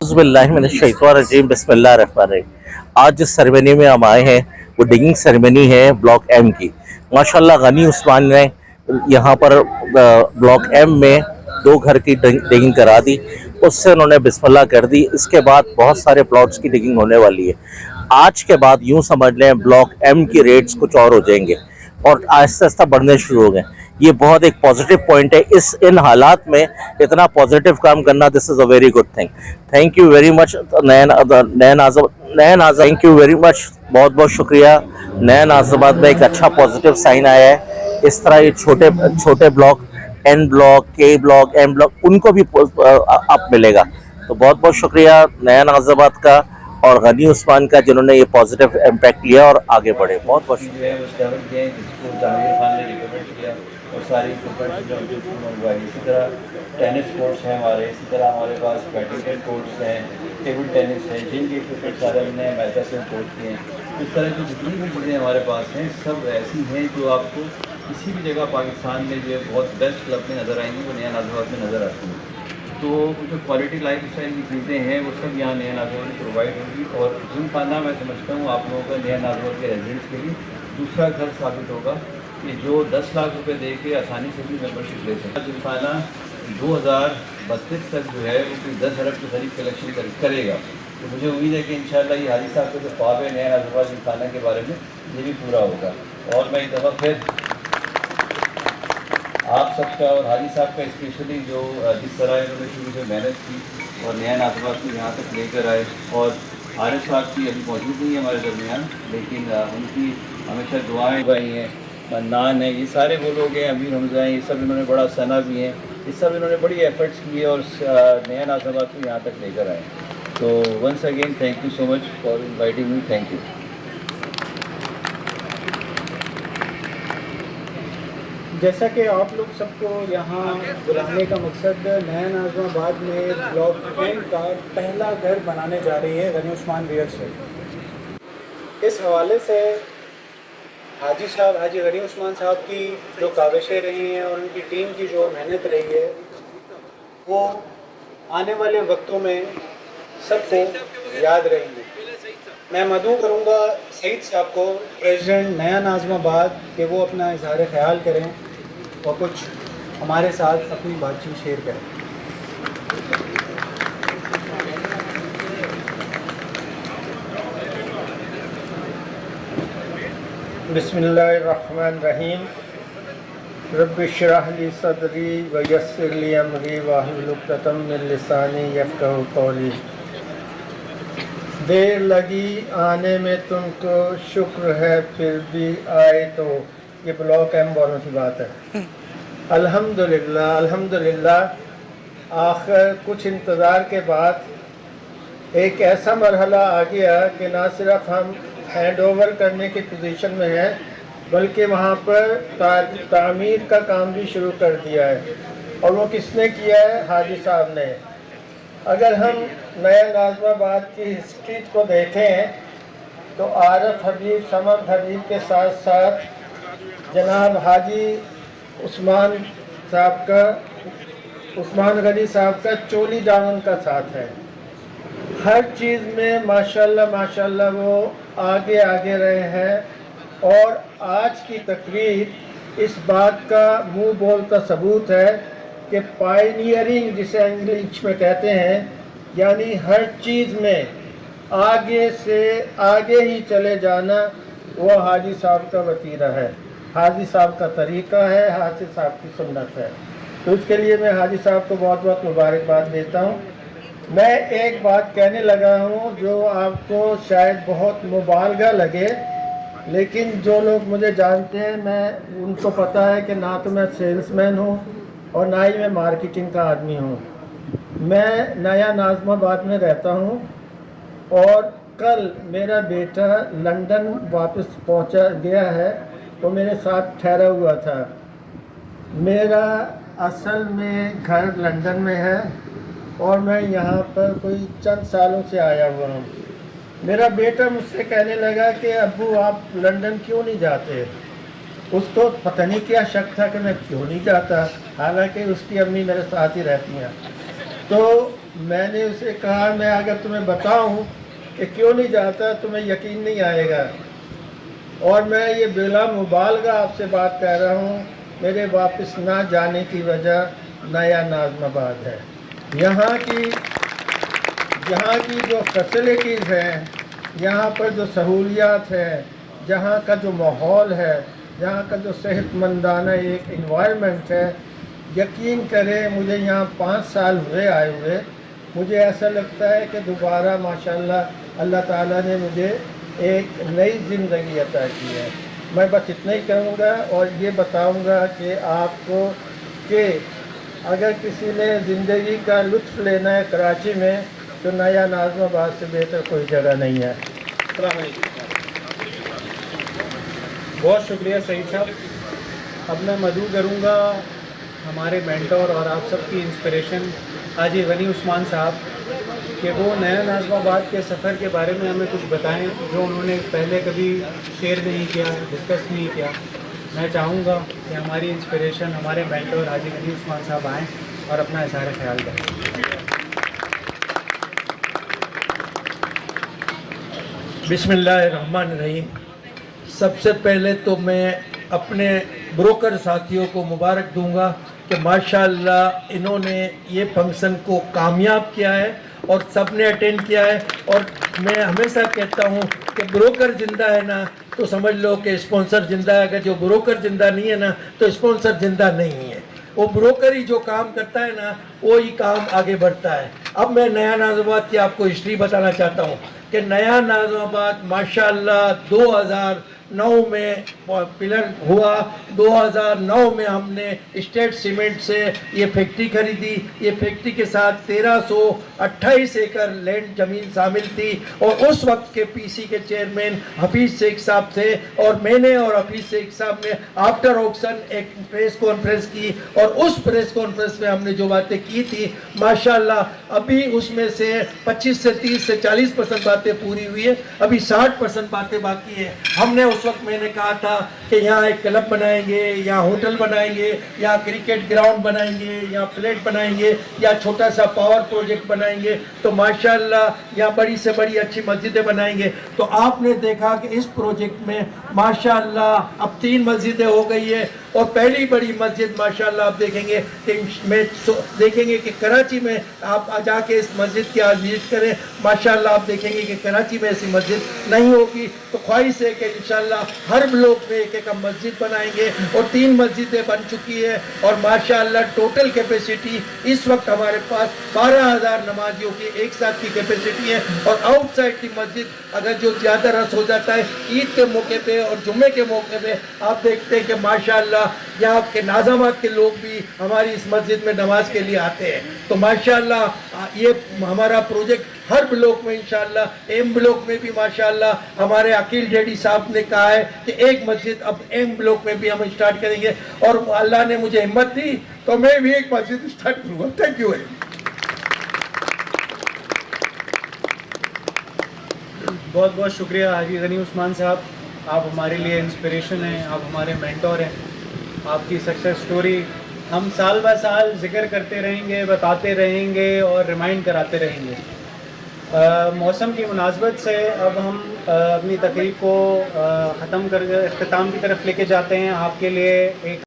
औज़ुबिल्लाहि मिनश्शैतानिर्रजीम बिस्मिल्लाहिर्रहमानिर्रहीम। आज जिस सेरेमनी में हम आए हैं वो डिगिंग सेरेमनी है ब्लॉक एम की। माशाल्लाह गनी उस्मान ने यहाँ पर ब्लॉक एम में 2 घर की डिगिंग करा दी। उससे उन्होंने बिस्मिल्लाह कर दी। इसके बाद बहुत सारे प्लॉट्स की डिगिंग होने वाली है। आज के बाद यूं समझ लें ब्लॉक एम की रेट्स कुछ और हो जाएंगे और आहिस्ता आहिस्ता बढ़ने शुरू हो गए। ये बहुत एक पॉजिटिव पॉइंट है। इन हालात में इतना पॉजिटिव काम करना, this is a very good thing. Thank you very much Nayan Azam, thank you very much, बहुत बहुत शुक्रिया। नयन आज़ाबाद में एक अच्छा पॉजिटिव साइन आया है। इस तरह ये छोटे छोटे ब्लॉक, एन ब्लॉक, के ब्लॉक, एम ब्लॉक, उनको भी अप मिलेगा। तो बहुत बहुत शुक्रिया नयन आज़ाबाद का और गनी उस्मान का, जिन्होंने ये पॉजिटिव इम्पैक्ट लिया और आगे बढ़े। बहुत बहुत जो है वो स्टेबल किए हैं, जिसको जहांगीर खान ने रिकमेंड किया और सारी इक्विपमेंट जो मंगवाई। इसी तरह टेनिस कोर्ट्स हैं हमारे, इसी तरह हमारे पास बैडमिंटन कोर्ट्स हैं, टेबल टेनिस है, जिनके इक्विपमेंट सारे हमने अमेरिका से इम्पोर्ट किए हैं। इस तरह की जितनी भी चीज़ें हमारे पास हैं सब ऐसी हैं जो आपको किसी भी जगह पाकिस्तान में जो है बहुत बेस्ट क्लब में नज़र आएंगी, वो नया नाजवाब में नज़र आती हैं। तो जो क्वालिटी लाइफ स्टाइल की चीज़ें हैं वो सब यहाँ नया नाजवाब में प्रोवाइड होगी और जिम खाना मैं समझता हूँ आप लोगों का नया नाजवाब के रेजिडेंट्स के लिए दूसरा घर साबित होगा कि जो 10 लाख रुपए दे के आसानी से भी मेंबरशिप ले सकता है। जिम खाना 2032 तक जो है वो कोई 10 अरब के करीब कलेक्शन करेगा। तो मुझे उम्मीद है कि इंशाल्लाह ये हाजी साहब का जो ख्वाब है नया नाजवाब जिम खाना के बारे में ये भी पूरा होगा। और मैं एक दफ़ा फिर आप सबका और हाजी साहब का स्पेशली जो जिस तरह इन्होंने शुरू से मेहनत की और नया नाजवाब को यहाँ तक लेकर आए, और आरिफ साहब की अभी मौजूद नहीं है हमारे दरमियान, लेकिन उनकी हमेशा दुआएं भाई हैं, मन्नान है, ये सारे वो लोग हैं, अमीर हमजा हैं, ये सब इन्होंने बड़ा सना भी हैं, ये सब इन्होंने बड़ी एफर्ट्स किए और नया नाजवाब को यहाँ तक लेकर आए। तो once again thank you so much for inviting me. Thank you. जैसा कि आप लोग सबको यहाँ बुलाने का मकसद नया नाज़माबाद में ब्लॉक एम का पहला घर बनाने जा रही है गनी उस्मान रियल एस्टेट। इस हवाले से हाजी साहब, हाजी गनी उस्मान साहब की जो काविशें रही हैं और उनकी टीम की जो मेहनत रही है वो आने वाले वक्तों में सबको याद रहेंगी। मैं मदऊ करूँगा सईद साहब को, प्रेसिडेंट नया नाज़माबाद, कि वो अपना इज़हार ख्याल करें और कुछ हमारे साथ अपनी बातचीत शेयर करें। बिस्मिल्लाहिर्रहमानिर्रहीम। रब्बि इश्रह ली सदरी व यस्सिर ली अमरी वाहलुल उक़दतम मिन लिसानी यफ़क़हू क़ौली। देर लगी आने में तुमको, शुक्र है फिर भी आए तो। ये ब्लॉक एम वालों की बात है। अल्हम्दुलिल्लाह अल्हम्दुलिल्लाह, आखिर कुछ इंतज़ार के बाद एक ऐसा मरहला आ गया कि ना सिर्फ हम हैंड ओवर करने की पोजीशन में हैं बल्कि वहाँ पर तामीर का काम भी शुरू कर दिया है। और वो किसने किया है? हाजी साहब ने। अगर हम नया नाज़माबाद की हिस्ट्री को देखें तो आरिफ हबीब, समद हबीब के साथ साथ जनाब हाजी उस्मान गनी साहब का चोली दामन का साथ है। हर चीज़ में माशाल्लाह माशाल्लाह वो आगे आगे रहे हैं। और आज की तकरीर इस बात का मुंह बोलता सबूत है कि पायनियरिंग जिसे इंग्लिश में कहते हैं, यानी हर चीज़ में आगे से आगे ही चले जाना, वो हाजी साहब का वतीरा है, हाजी साहब का तरीक़ा है, हाजी साहब की सुन्नत है। तो इसके लिए मैं हाजी साहब को बहुत बहुत मुबारकबाद देता हूँ। मैं एक बात कहने लगा हूँ जो आपको शायद बहुत मुबालगा लगे, लेकिन जो लोग मुझे जानते हैं मैं उनको पता है कि ना तो मैं सेल्समैन हूँ और ना ही मैं मार्केटिंग का आदमी हूँ। मैं नया नाज़माबाद में रहता हूँ और कल मेरा बेटा लंदन वापस पहुँचा गया है, वो मेरे साथ ठहरा हुआ था। मेरा असल में घर लंदन में है और मैं यहाँ पर कोई चंद सालों से आया हुआ हूँ। मेरा बेटा मुझसे कहने लगा कि अब्बू आप लंदन क्यों नहीं जाते। उसको पता नहीं क्या शक था कि मैं क्यों नहीं जाता, हालांकि उसकी अम्मी मेरे साथ ही रहती हैं। तो میں نے اسے کہا میں اگر تمہیں بتاؤں کہ کیوں نہیں جاتا تمہیں یقین نہیں آئے گا، اور میں یہ بلا مبالغہ آپ سے بات کر رہا ہوں، میرے واپس نہ جانے کی وجہ نیا ناظم آباد ہے۔ یہاں کی جو فیسلٹیز ہیں، یہاں پر جو سہولیات ہیں، جہاں کا جو ماحول ہے، یہاں کا جو صحت مندانہ ایک انوائرمنٹ ہے، یقین کریں مجھے یہاں 5 سال ہوئے آئے ہوئے، مجھے ایسا لگتا ہے کہ دوبارہ ماشاءاللہ اللہ تعالیٰ نے مجھے ایک نئی زندگی عطا کی ہے۔ میں بس اتنا ہی کہوں گا اور یہ بتاؤں گا کہ آپ کو کہ اگر کسی نے زندگی کا لطف لینا ہے کراچی میں تو نیا ناظم آباد سے بہتر کوئی جگہ نہیں ہے۔ السلام علیکم۔ بہت شکریہ سعید صاحب۔ اب میں مدعو کروں گا ہمارے مینٹور اور آپ سب کی انسپریشن حاجی غنی عثمان صاحب کہ وہ نیا ناظم آباد کے سفر کے بارے میں ہمیں کچھ بتائیں جو انہوں نے پہلے کبھی شیئر نہیں کیا، ڈسکس نہیں کیا۔ میں چاہوں گا کہ ہماری انسپریشن ہمارے مینٹور حاجی غنی عثمان صاحب آئیں اور اپنا اظہار خیال کریں۔ بسم اللہ الرحمن الرحیم۔ سب سے پہلے تو میں اپنے بروکر ساتھیوں کو مبارک دوں گا کہ ماشاءاللہ انہوں نے یہ فنکشن کو کامیاب کیا ہے اور سب نے اٹینڈ کیا ہے، اور میں ہمیشہ کہتا ہوں کہ بروکر زندہ ہے نا تو سمجھ لو کہ اسپانسر زندہ ہے، اگر جو بروکر زندہ نہیں ہے نا تو اسپانسر زندہ نہیں ہے۔ وہ بروکر ہی جو کام کرتا ہے نا وہی کام آگے بڑھتا ہے۔ اب میں نیا ناظم آباد کی آپ کو ہسٹری بتانا چاہتا ہوں کہ نیا ناظم آباد ماشاءاللہ 2009 میں پلر ہوا۔ 2009 میں ہم نے اسٹیٹ سیمنٹ سے یہ فیکٹری خریدی۔ یہ فیکٹری کے ساتھ 1328 ایکڑ لینڈ زمین شامل تھی، اور اس وقت کے پی سی کے چیئرمین حفیظ شیخ صاحب تھے، اور میں نے اور حفیظ شیخ صاحب نے آفٹر آکشن ایک پریس کانفرنس کی، اور اس پریس کانفرنس میں ہم نے جو باتیں کی تھی ماشاءاللہ ابھی اس میں سے 25 سے 30 سے 40% باتیں پوری ہوئی ہے، ابھی 60% باتیں باقی ہیں۔ ہم نے اس وقت میں نے کہا تھا کہ یہاں ایک کلب بنائیں گے، یہاں ہوٹل بنائیں گے، یہاں کرکٹ گراؤنڈ بنائیں گے، یہاں فلیٹ بنائیں گے، یا چھوٹا سا پاور پروجیکٹ بنائیں گے، تو ماشاءاللہ یہاں بڑی سے بڑی اچھی مسجدیں بنائیں گے۔ تو آپ نے دیکھا کہ اس پروجیکٹ میں ماشاءاللہ اب 3 مسجدیں ہو گئی ہے، اور پہلی بڑی مسجد ماشاءاللہ آپ دیکھیں گے کہ کراچی میں آپ جا کے اس مسجد کی آج وزٹ کریں، ماشاءاللہ آپ دیکھیں گے کہ کراچی میں ایسی مسجد نہیں ہوگی۔ تو خواہش ہے کہ انشاءاللہ ہر بلاک میں ایک ایک ہم مسجد بنائیں گے، اور 3 مسجدیں بن چکی ہیں، اور ماشاءاللہ ٹوٹل کیپیسٹی اس وقت ہمارے پاس 12,000 نمازیوں کی ایک ساتھ کی کیپیسٹی ہے۔ اور آؤٹ سائڈ کی مسجد اگر جو زیادہ رش ہو جاتا ہے عید کے موقع پہ اور جمعے کے موقع پہ، آپ دیکھتے ہیں کہ ماشاءاللہ یہاں کے ناظمات کے لوگ بھی ہماری اس مسجد میں نماز کے لیے آتے ہیں۔ تو ماشاءاللہ یہ ہمارا پروجیکٹ ہر بلاک میں انشاءاللہ، ایم بلاک میں بھی ماشاءاللہ ہمارے عقیل ڈیڈی صاحب نے کہا ہے کہ ایک مسجد اب ایم بلاک میں بھی ہم اسٹارٹ کریں گے، اور اللہ نے مجھے ہمت دی تو میں بھی ایک مسجد اسٹارٹ کروں گا۔ Thank you. بہت بہت شکریہ حاجی غنی عثمان صاحب، آپ ہمارے لیے انسپریشن ہیں، آپ ہمارے مینٹور ہیں۔ آپ کی سکسیس سٹوری ہم سال بہ سال ذکر کرتے رہیں گے، بتاتے رہیں گے اور ریمائنڈ کراتے رہیں گے۔ موسم کی مناسبت سے اب ہم اپنی تقریب کو ختم کر اختتام کی طرف لے کے جاتے ہیں۔ آپ کے لیے ایک